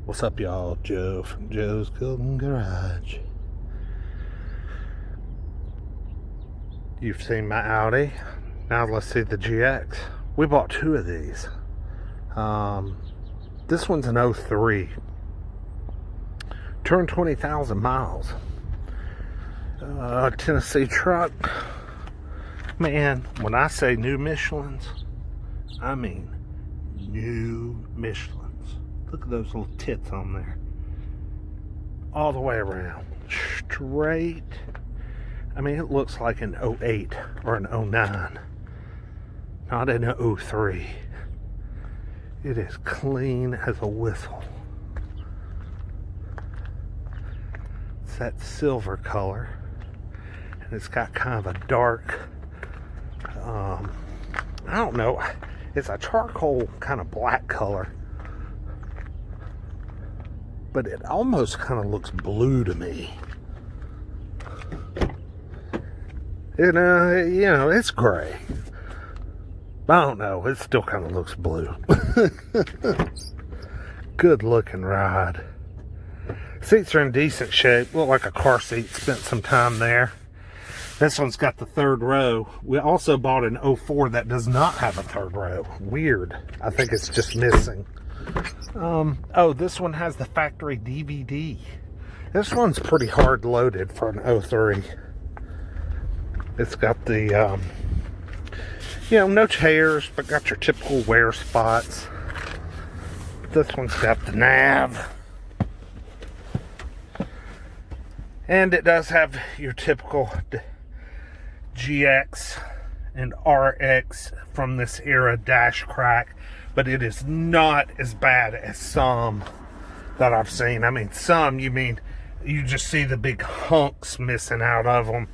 What's up, y'all? Joe from Joe's Golden Garage. You've seen my Audi. Now let's see the GX. We bought two of these. This one's an 03. Turned 20,000 miles. Tennessee truck. Man, when I say new Michelins, I mean new Michelins. Look at those little tits on there. All the way around. Straight. I mean, it looks like an 08 or an 09. Not an 03. It is clean as a whistle. It's that silver color. And it's got kind of a dark, I don't know. It's a charcoal kind of black color. But it almost kind of looks blue to me. You know, it's gray. I don't know. It still kind of looks blue. Good looking ride. Seats are in decent shape. Look like a car seat. Spent some time there. This one's got the third row. We also bought an 04 that does not have a third row. Weird. I think it's just missing. Oh, this one has the factory DVD. This one's pretty hard loaded for an 03. It's got the, no chairs, but got your typical wear spots. This one's got the nav. And it does have your typical GX and RX from this era dash crack. But it is not as bad as some that I've seen. I mean, some, you just see the big hunks missing out of them.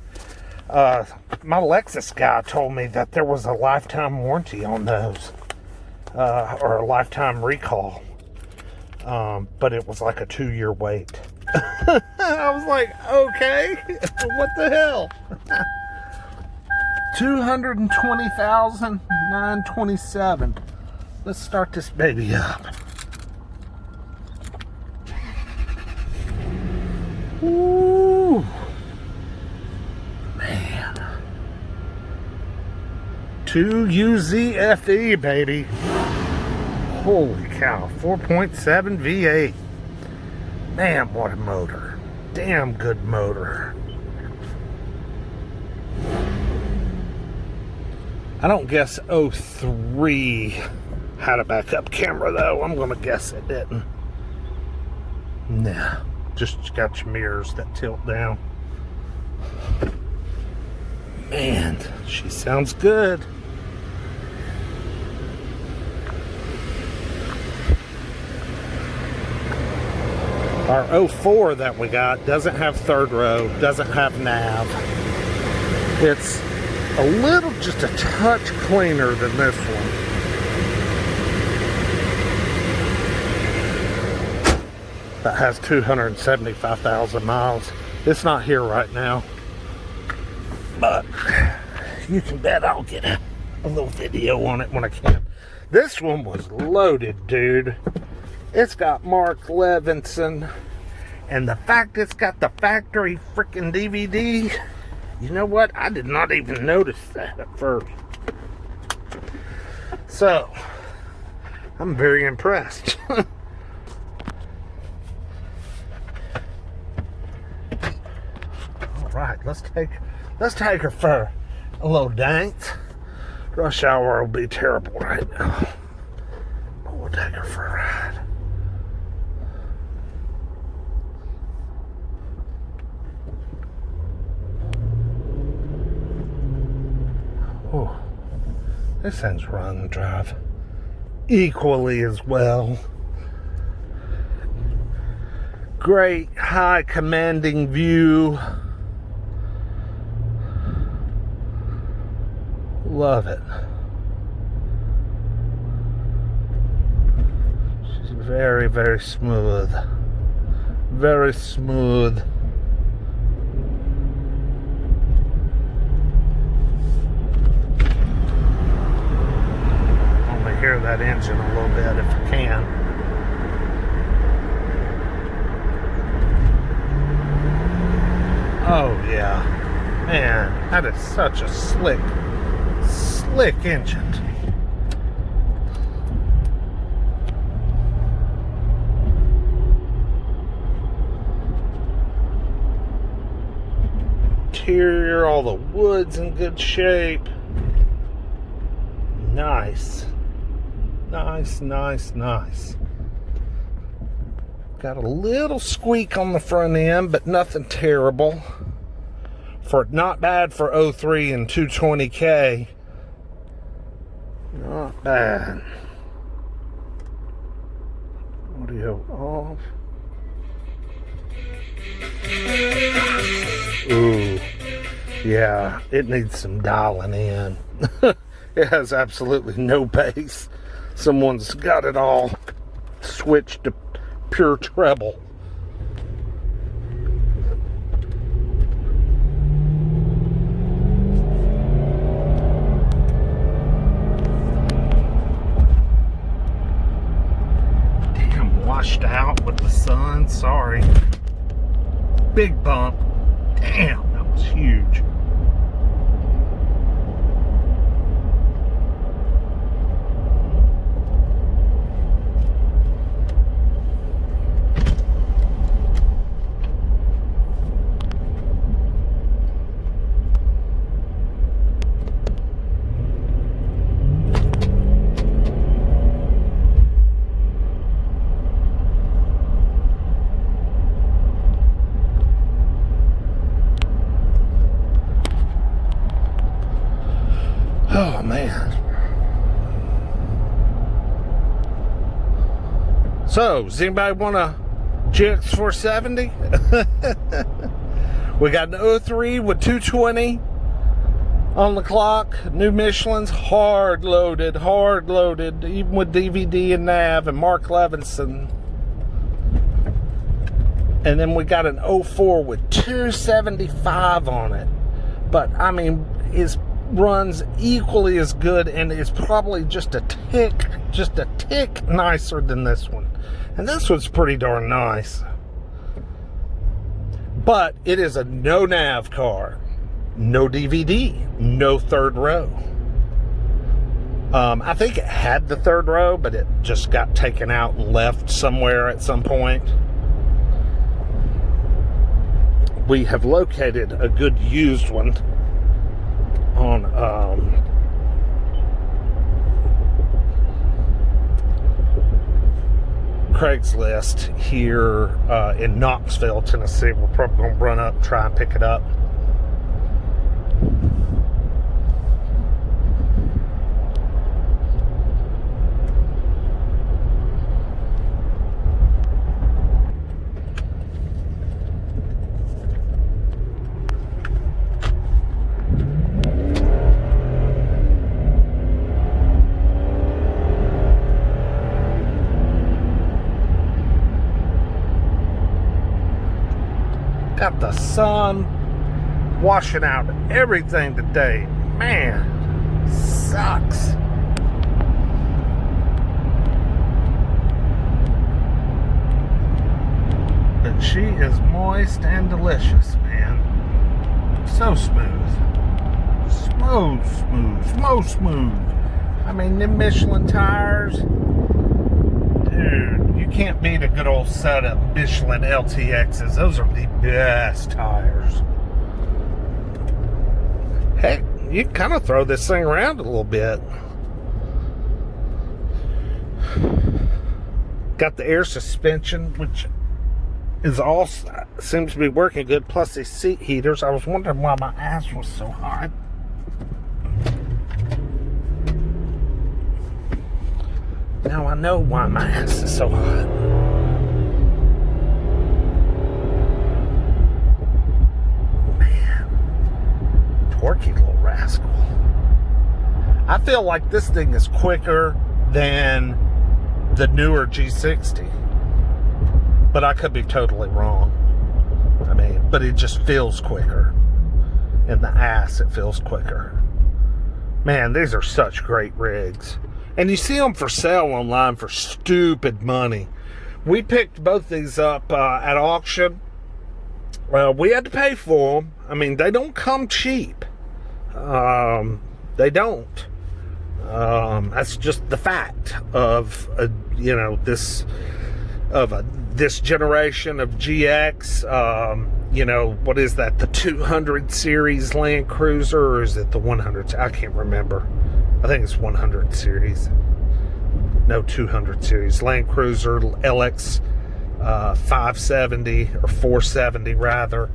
My Lexus guy told me that there was a lifetime warranty on those. Or a lifetime recall. But it was like a 2-year wait. I was like, okay, what the hell? 220,927. Let's start this baby up. Ooh, man. 2UZFE, baby. Holy cow. 4.7 V8. Man, what a motor. Damn good motor. I don't guess 03 had a backup camera though. I'm gonna guess it didn't. Nah, just got your mirrors that tilt down. Man, she sounds good. Our 04 that we got doesn't have third row, doesn't have nav. It's a little, just a touch cleaner than this one. That has 275,000 miles. It's not here right now, but you can bet I'll get a little video on it when I can. This one was loaded, dude. It's got Mark Levinson, and the fact it's got the factory freaking DVD, you know what? I did not even notice that at first. So, I'm very impressed. Right, let's take her for a little dance. Rush hour will be terrible right now, but we'll take her for a ride. Oh, this thing's run and drive equally as well. Great high commanding view. Love it. She's very, very smooth. Very smooth. Only hear that engine a little bit if I can. That is such a slick engine. Interior, all the wood's in good shape. Nice. Nice. Got a little squeak on the front end, but nothing terrible. Not bad for 03 and 220K. Not bad. Audio off. Ooh. Yeah, it needs some dialing in. It has absolutely no bass. Someone's got it all switched to pure treble. Damn, washed out with the sun. Sorry. Big bump. Damn, that was huge. Oh, man. So, does anybody want a GX470? We got an 03 with 220 on the clock. New Michelin's hard loaded, even with DVD and nav and Mark Levinson. And then we got an 04 with 275 on it. But, I mean, runs equally as good and is probably just a tick nicer than this one. And this one's pretty darn nice. But it is a no nav car, no DVD, no third row. I think it had the third row, but it just got taken out and left somewhere at some point. We have located a good used one on Craigslist here in Knoxville, Tennessee. We're probably going to run up and try and pick it up. Got the sun washing out everything today. Man, sucks. But she is moist and delicious, man. So smooth. Smooth. I mean, them Michelin tires, dude, you can't beat a good old setup Michelin LTXs. Those are the best tires. Heck, you can kind of throw this thing around a little bit. Got the air suspension, which is all seems to be working good, plus these seat heaters. I was wondering why my ass was so hot. Now I know why my ass is so hot. Man, torquey little rascal. I feel like this thing is quicker than the newer G60. But I could be totally wrong. I mean, but it just feels quicker. In the ass, it feels quicker. Man, these are such great rigs. And you see them for sale online for stupid money. We picked both these up at auction. We had to pay for them. I mean, they don't come cheap. They don't. That's just the fact of this generation of GX. What is that? The 200 series Land Cruiser, or is it the 100? I can't remember. I think it's 100 series. No, 200 series Land Cruiser LX 570 or 470 rather,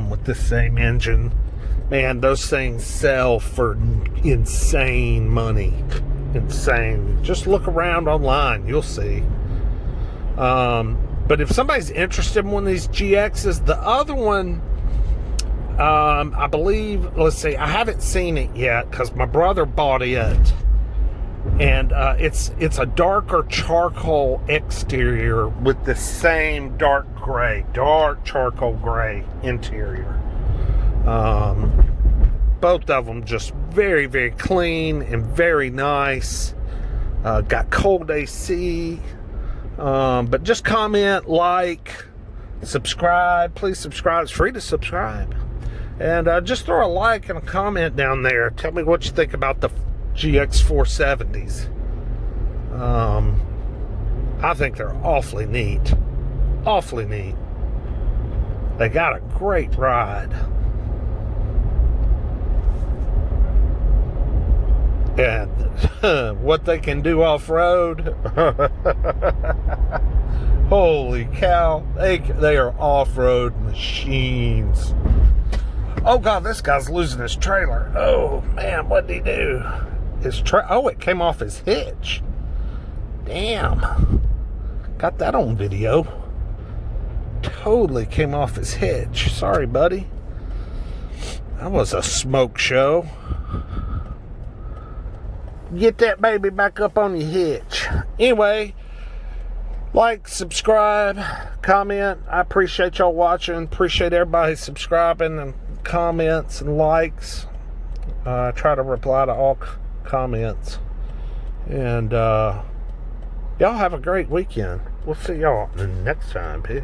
with the same engine. Man, those things sell for insane money. Insane. Just look around online, you'll see. But if somebody's interested in one of these GXs, the other one, I believe, let's see, I haven't seen it yet because my brother bought it. And it's a darker charcoal exterior with the same dark charcoal gray interior. Both of them just very, very clean and very nice. Got cold AC. But just comment, like, subscribe. Please subscribe. It's free to subscribe. And just throw a like and a comment down there. Tell me what you think about the GX470s. I think they're awfully neat. Awfully neat. They got a great ride. And what they can do off-road. Holy cow. They are off-road machines. Oh God, this guy's losing his trailer. Oh man, what did he do? It came off his hitch. Damn. Got that on video. Totally came off his hitch. Sorry, buddy. That was a smoke show. Get that baby back up on your hitch. Anyway, like, subscribe, comment. I appreciate y'all watching. Appreciate everybody subscribing and comments and likes. I try to reply to all comments. And y'all have a great weekend. We'll see y'all next time. Peace.